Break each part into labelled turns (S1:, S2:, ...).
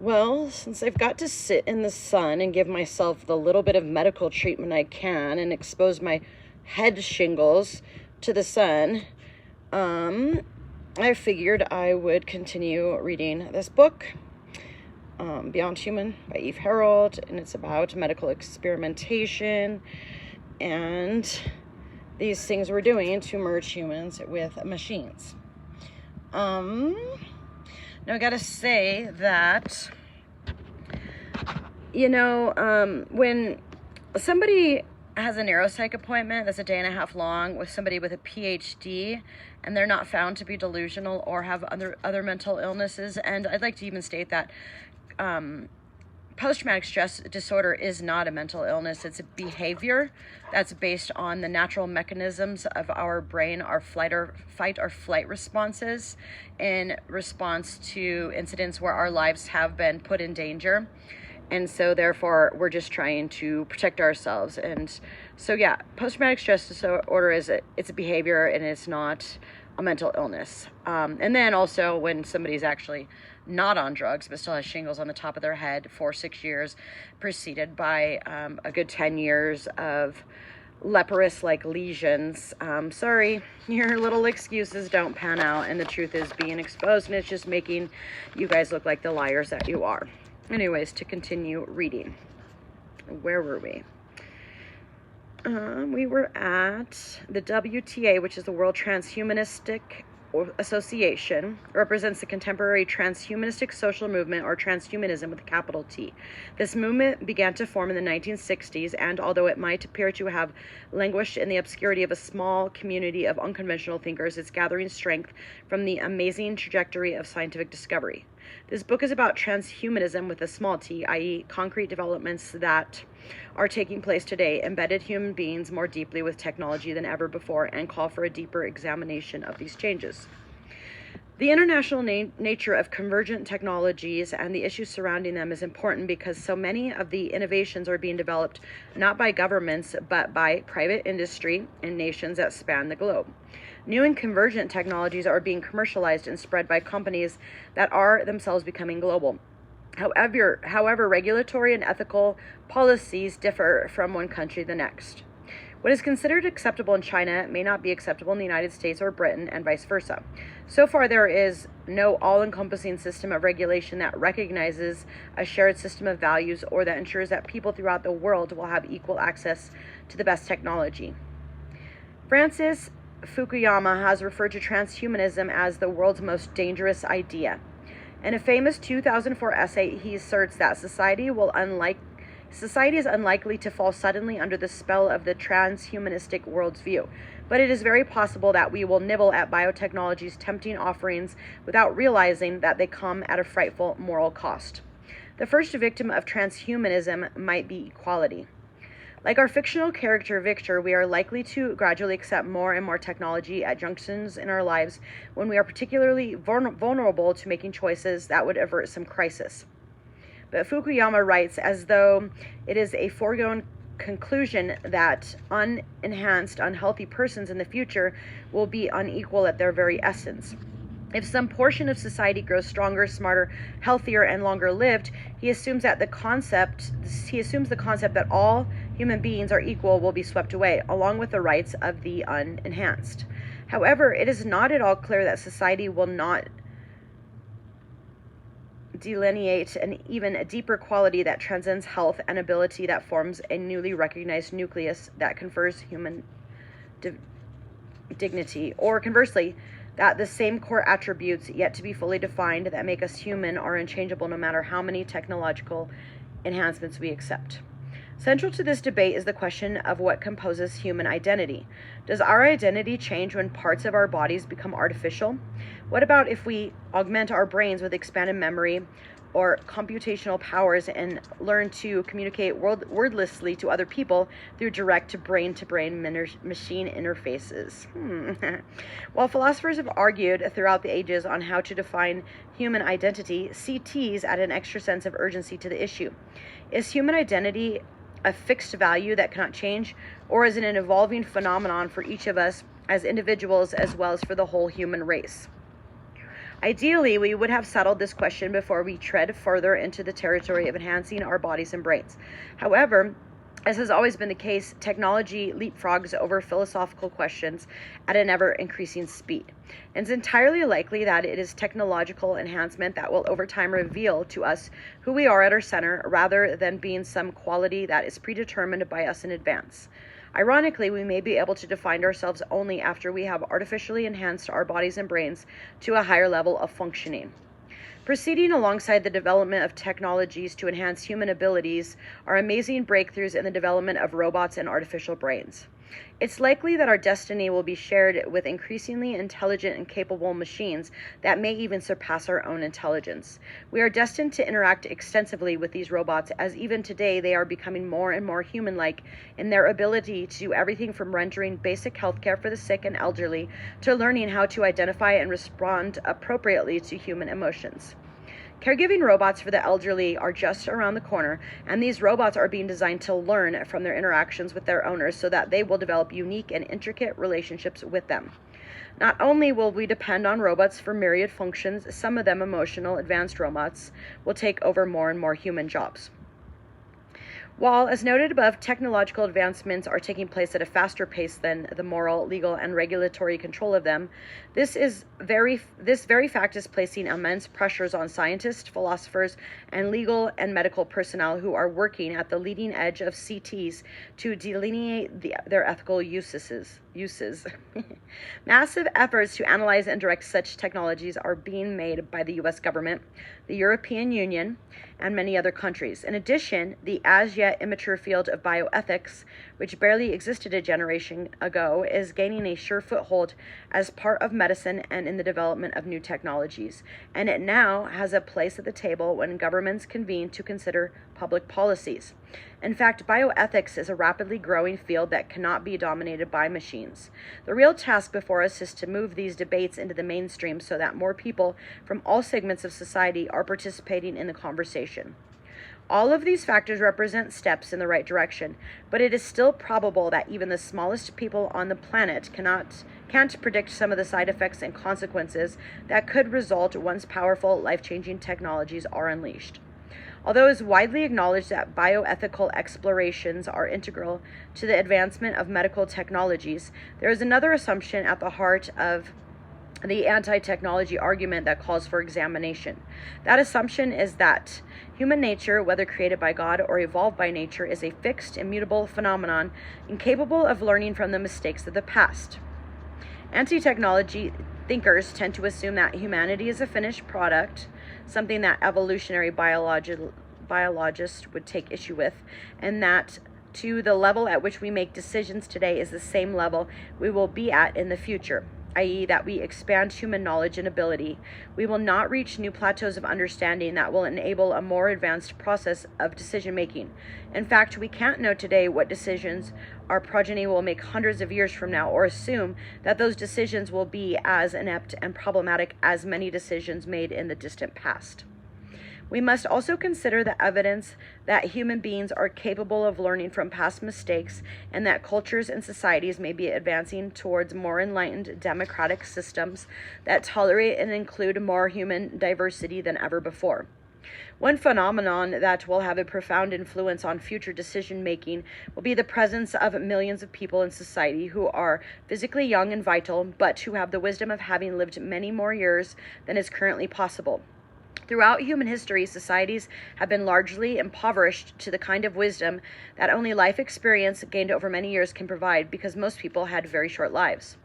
S1: Well, since I've got to sit in the sun and give myself the little bit of medical treatment I can and expose my head shingles to the sun, I figured I would continue reading this book, Beyond Human by Eve Harold, and it's about medical experimentation and these things we're doing to merge humans with machines. Now I gotta say that, when somebody has a neuropsych appointment that's a day and a half long with somebody with a PhD and they're not found to be delusional or have other mental illnesses, and I'd like to even state that post-traumatic stress disorder is not a mental illness. It's a behavior that's based on the natural mechanisms of our brain, our fight or flight responses in response to incidents where our lives have been put in danger. And so therefore we're just trying to protect ourselves. And so post-traumatic stress disorder it's a behavior and it's not a mental illness. And then also when somebody's actually not on drugs but still has shingles on the top of their head for 6 years, preceded by a good 10 years of leprous-like lesions. Sorry, your little excuses don't pan out, and the truth is being exposed, and it's just making you guys look like the liars that you are. Anyways, to continue reading. Where were we? We were at the WTA, which is the World Transhumanistic Association, represents the contemporary transhumanistic social movement, or transhumanism with a capital T. This movement began to form in the 1960s, and although it might appear to have languished in the obscurity of a small community of unconventional thinkers, it's gathering strength from the amazing trajectory of scientific discovery. This book is about transhumanism with a small t, i.e. concrete developments that are taking place today, embedded human beings more deeply with technology than ever before, and call for a deeper examination of these changes. The international nature of convergent technologies and the issues surrounding them is important because so many of the innovations are being developed not by governments but by private industry and nations that span the globe. New and convergent technologies are being commercialized and spread by companies that are themselves becoming global. However, regulatory and ethical policies differ from one country to the next. What is considered acceptable in China may not be acceptable in the United States or Britain, and vice versa. So far, there is no all-encompassing system of regulation that recognizes a shared system of values or that ensures that people throughout the world will have equal access to the best technology. Francis Fukuyama has referred to transhumanism as the world's most dangerous idea. In a famous 2004 essay, he asserts that society is unlikely to fall suddenly under the spell of the transhumanistic worldview, but it is very possible that we will nibble at biotechnology's tempting offerings without realizing that they come at a frightful moral cost. The first victim of transhumanism might be equality. Like our fictional character Victor, we are likely to gradually accept more and more technology at junctions in our lives when we are particularly vulnerable to making choices that would avert some crisis. But Fukuyama writes as though it is a foregone conclusion that unenhanced, unhealthy persons in the future will be unequal at their very essence. If some portion of society grows stronger, smarter, healthier, and longer lived, he assumes the concept that all human beings are equal will be swept away, along with the rights of the unenhanced. However, it is not at all clear that society will not delineate an even deeper quality that transcends health and ability, that forms a newly recognized nucleus that confers human dignity, or conversely, that the same core attributes yet to be fully defined that make us human are unchangeable no matter how many technological enhancements we accept. Central to this debate is the question of what composes human identity. Does our identity change when parts of our bodies become artificial? What about if we augment our brains with expanded memory or computational powers and learn to communicate wordlessly to other people through direct brain-to-brain machine interfaces? While philosophers have argued throughout the ages on how to define human identity, CTs add an extra sense of urgency to the issue. Is human identity a fixed value that cannot change, or is it an evolving phenomenon for each of us as individuals as well as for the whole human race? Ideally, we would have settled this question before we tread further into the territory of enhancing our bodies and brains. However, as has always been the case, technology leapfrogs over philosophical questions at an ever-increasing speed. And it's entirely likely that it is technological enhancement that will over time reveal to us who we are at our center, rather than being some quality that is predetermined by us in advance. Ironically, we may be able to define ourselves only after we have artificially enhanced our bodies and brains to a higher level of functioning. Proceeding alongside the development of technologies to enhance human abilities are amazing breakthroughs in the development of robots and artificial brains. It's likely that our destiny will be shared with increasingly intelligent and capable machines that may even surpass our own intelligence. We are destined to interact extensively with these robots, as even today they are becoming more and more human-like in their ability to do everything from rendering basic healthcare for the sick and elderly to learning how to identify and respond appropriately to human emotions. Caregiving robots for the elderly are just around the corner, and these robots are being designed to learn from their interactions with their owners so that they will develop unique and intricate relationships with them. Not only will we depend on robots for myriad functions, some of them emotional, advanced robots will take over more and more human jobs. While, as noted above, technological advancements are taking place at a faster pace than the moral, legal, and regulatory control of them, this very fact is placing immense pressures on scientists, philosophers, and legal and medical personnel who are working at the leading edge of CTs to delineate their ethical uses. Massive efforts to analyze and direct such technologies are being made by the U.S. government, the European Union, and many other countries. In addition, the as yet immature field of bioethics, which barely existed a generation ago, is gaining a sure foothold as part of medicine and in the development of new technologies. And it now has a place at the table when governments convene to consider public policies. In fact, bioethics is a rapidly growing field that cannot be dominated by machines. The real task before us is to move these debates into the mainstream so that more people from all segments of society are participating in the conversation. All of these factors represent steps in the right direction, but it is still probable that even the smallest people on the planet can't predict some of the side effects and consequences that could result once powerful, life-changing technologies are unleashed. Although it is widely acknowledged that bioethical explorations are integral to the advancement of medical technologies, there is another assumption at the heart of the anti-technology argument that calls for examination. That assumption is that human nature, whether created by God or evolved by nature, is a fixed, immutable phenomenon incapable of learning from the mistakes of the past. Anti-technology thinkers tend to assume that humanity is a finished product, something that evolutionary biologists would take issue with, and that to the level at which we make decisions today is the same level we will be at in the future, i.e. that we expand human knowledge and ability. We will not reach new plateaus of understanding that will enable a more advanced process of decision making. In fact, we can't know today what decisions our progeny will make hundreds of years from now, or assume that those decisions will be as inept and problematic as many decisions made in the distant past. We must also consider the evidence that human beings are capable of learning from past mistakes, and that cultures and societies may be advancing towards more enlightened democratic systems that tolerate and include more human diversity than ever before. One phenomenon that will have a profound influence on future decision-making will be the presence of millions of people in society who are physically young and vital, but who have the wisdom of having lived many more years than is currently possible. Throughout human history, societies have been largely impoverished to the kind of wisdom that only life experience gained over many years can provide, because most people had very short lives.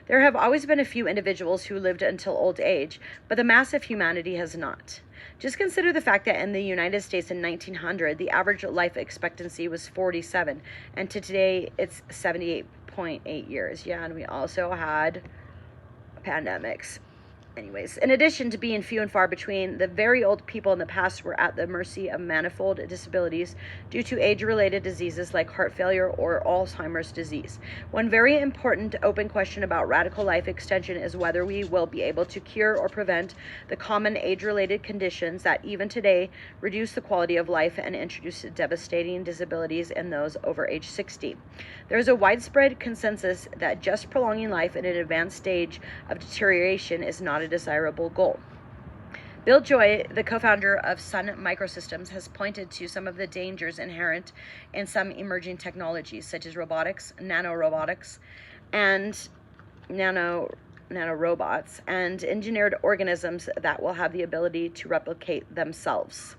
S1: There have always been a few individuals who lived until old age, but the mass of humanity has not. Just consider the fact that in the United States in 1900, the average life expectancy was 47, and today it's 78.8 years. Yeah, and we also had pandemics. Anyways, in addition to being few and far between, the very old people in the past were at the mercy of manifold disabilities due to age-related diseases like heart failure or Alzheimer's disease. One very important open question about radical life extension is whether we will be able to cure or prevent the common age-related conditions that even today reduce the quality of life and introduce devastating disabilities in those over age 60. There is a widespread consensus that just prolonging life in an advanced stage of deterioration is not a desirable goal. Bill Joy, the co-founder of Sun Microsystems, has pointed to some of the dangers inherent in some emerging technologies, such as robotics, nanorobotics, and nanorobots, and engineered organisms that will have the ability to replicate themselves.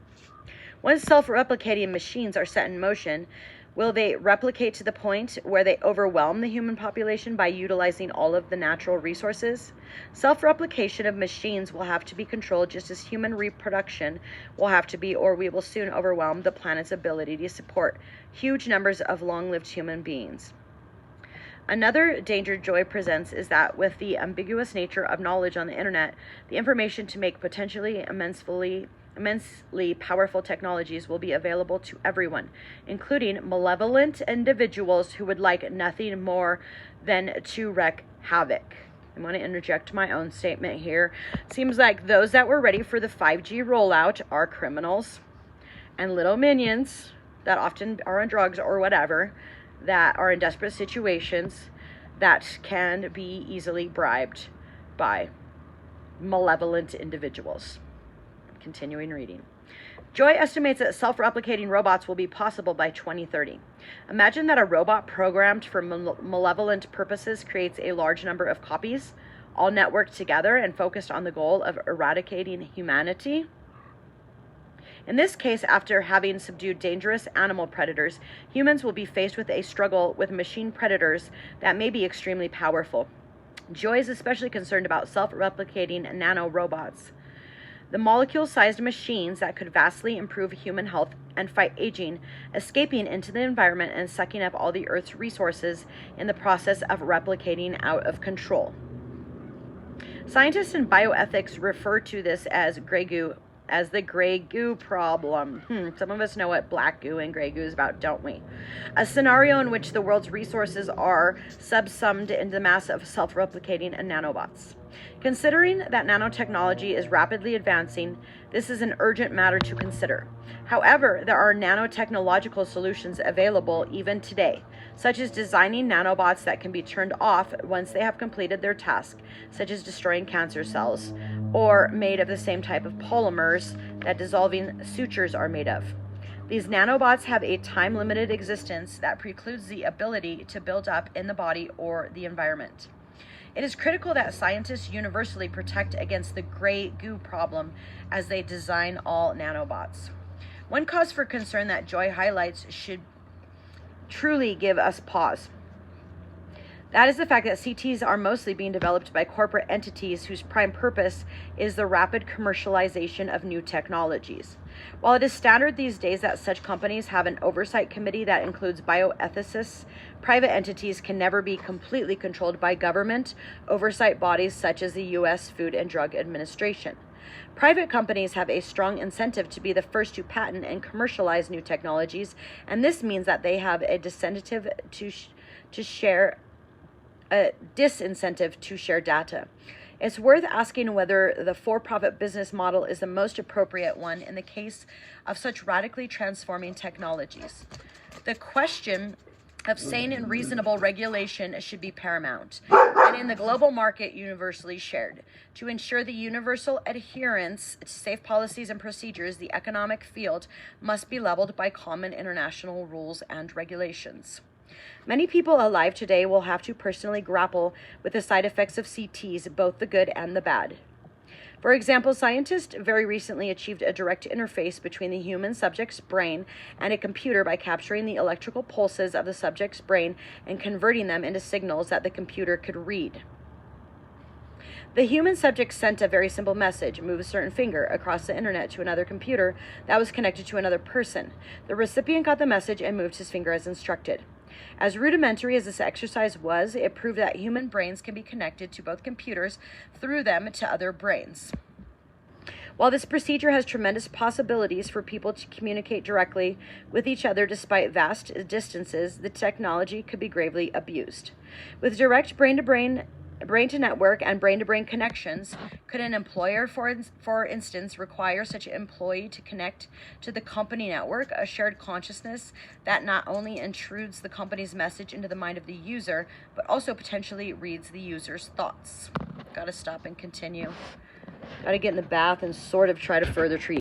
S1: Once self-replicating machines are set in motion, will they replicate to the point where they overwhelm the human population by utilizing all of the natural resources? Self-replication of machines will have to be controlled just as human reproduction will have to be, or we will soon overwhelm the planet's ability to support huge numbers of long-lived human beings. Another danger Joy presents is that with the ambiguous nature of knowledge on the internet, the information to make potentially immensely powerful technologies will be available to everyone, including malevolent individuals who would like nothing more than to wreak havoc. I want to interject my own statement here. Seems like those that were ready for the 5G rollout are criminals and little minions that often are on drugs or whatever, that are in desperate situations that can be easily bribed by malevolent individuals. Continuing reading. Joy estimates that self-replicating robots will be possible by 2030. Imagine that a robot programmed for malevolent purposes creates a large number of copies, all networked together and focused on the goal of eradicating humanity. In this case, after having subdued dangerous animal predators, humans will be faced with a struggle with machine predators that may be extremely powerful. Joy is especially concerned about self-replicating nanorobots. The molecule-sized machines that could vastly improve human health and fight aging, escaping into the environment and sucking up all the Earth's resources in the process of replicating out of control. Scientists in bioethics refer to this as the gray goo problem. Some of us know what black goo and gray goo is about, don't we? A scenario in which the world's resources are subsumed into the mass of self-replicating nanobots. Considering that nanotechnology is rapidly advancing, this is an urgent matter to consider. However, there are nanotechnological solutions available even today, such as designing nanobots that can be turned off once they have completed their task, such as destroying cancer cells, or made of the same type of polymers that dissolving sutures are made of. These nanobots have a time-limited existence that precludes the ability to build up in the body or the environment. It is critical that scientists universally protect against the gray goo problem as they design all nanobots. One cause for concern that Joy highlights should truly give us pause. That is the fact that CTs are mostly being developed by corporate entities whose prime purpose is the rapid commercialization of new technologies. While it is standard these days that such companies have an oversight committee that includes bioethicists, private entities can never be completely controlled by government oversight bodies such as the U.S. Food and Drug Administration. Private companies have a strong incentive to be the first to patent and commercialize new technologies, and this means that they have a disincentive to share data. It's worth asking whether the for-profit business model is the most appropriate one in the case of such radically transforming technologies. The question of sane and reasonable regulation should be paramount, and in the global market universally shared. To ensure the universal adherence to safe policies and procedures, the economic field must be leveled by common international rules and regulations. Many people alive today will have to personally grapple with the side effects of CTs, both the good and the bad. For example, scientists very recently achieved a direct interface between the human subject's brain and a computer by capturing the electrical pulses of the subject's brain and converting them into signals that the computer could read. The human subject sent a very simple message, move a certain finger, across the internet to another computer that was connected to another person. The recipient got the message and moved his finger as instructed. As rudimentary as this exercise was, it proved that human brains can be connected to both computers through them to other brains. While this procedure has tremendous possibilities for people to communicate directly with each other despite vast distances, the technology could be gravely abused. With direct brain-to-brain brain-to-network and brain-to-brain connections. Could an employer, for instance, require such an employee to connect to the company network, a shared consciousness that not only intrudes the company's message into the mind of the user, but also potentially reads the user's thoughts? Gotta stop and continue. Gotta get in the bath and sort of try to further treat.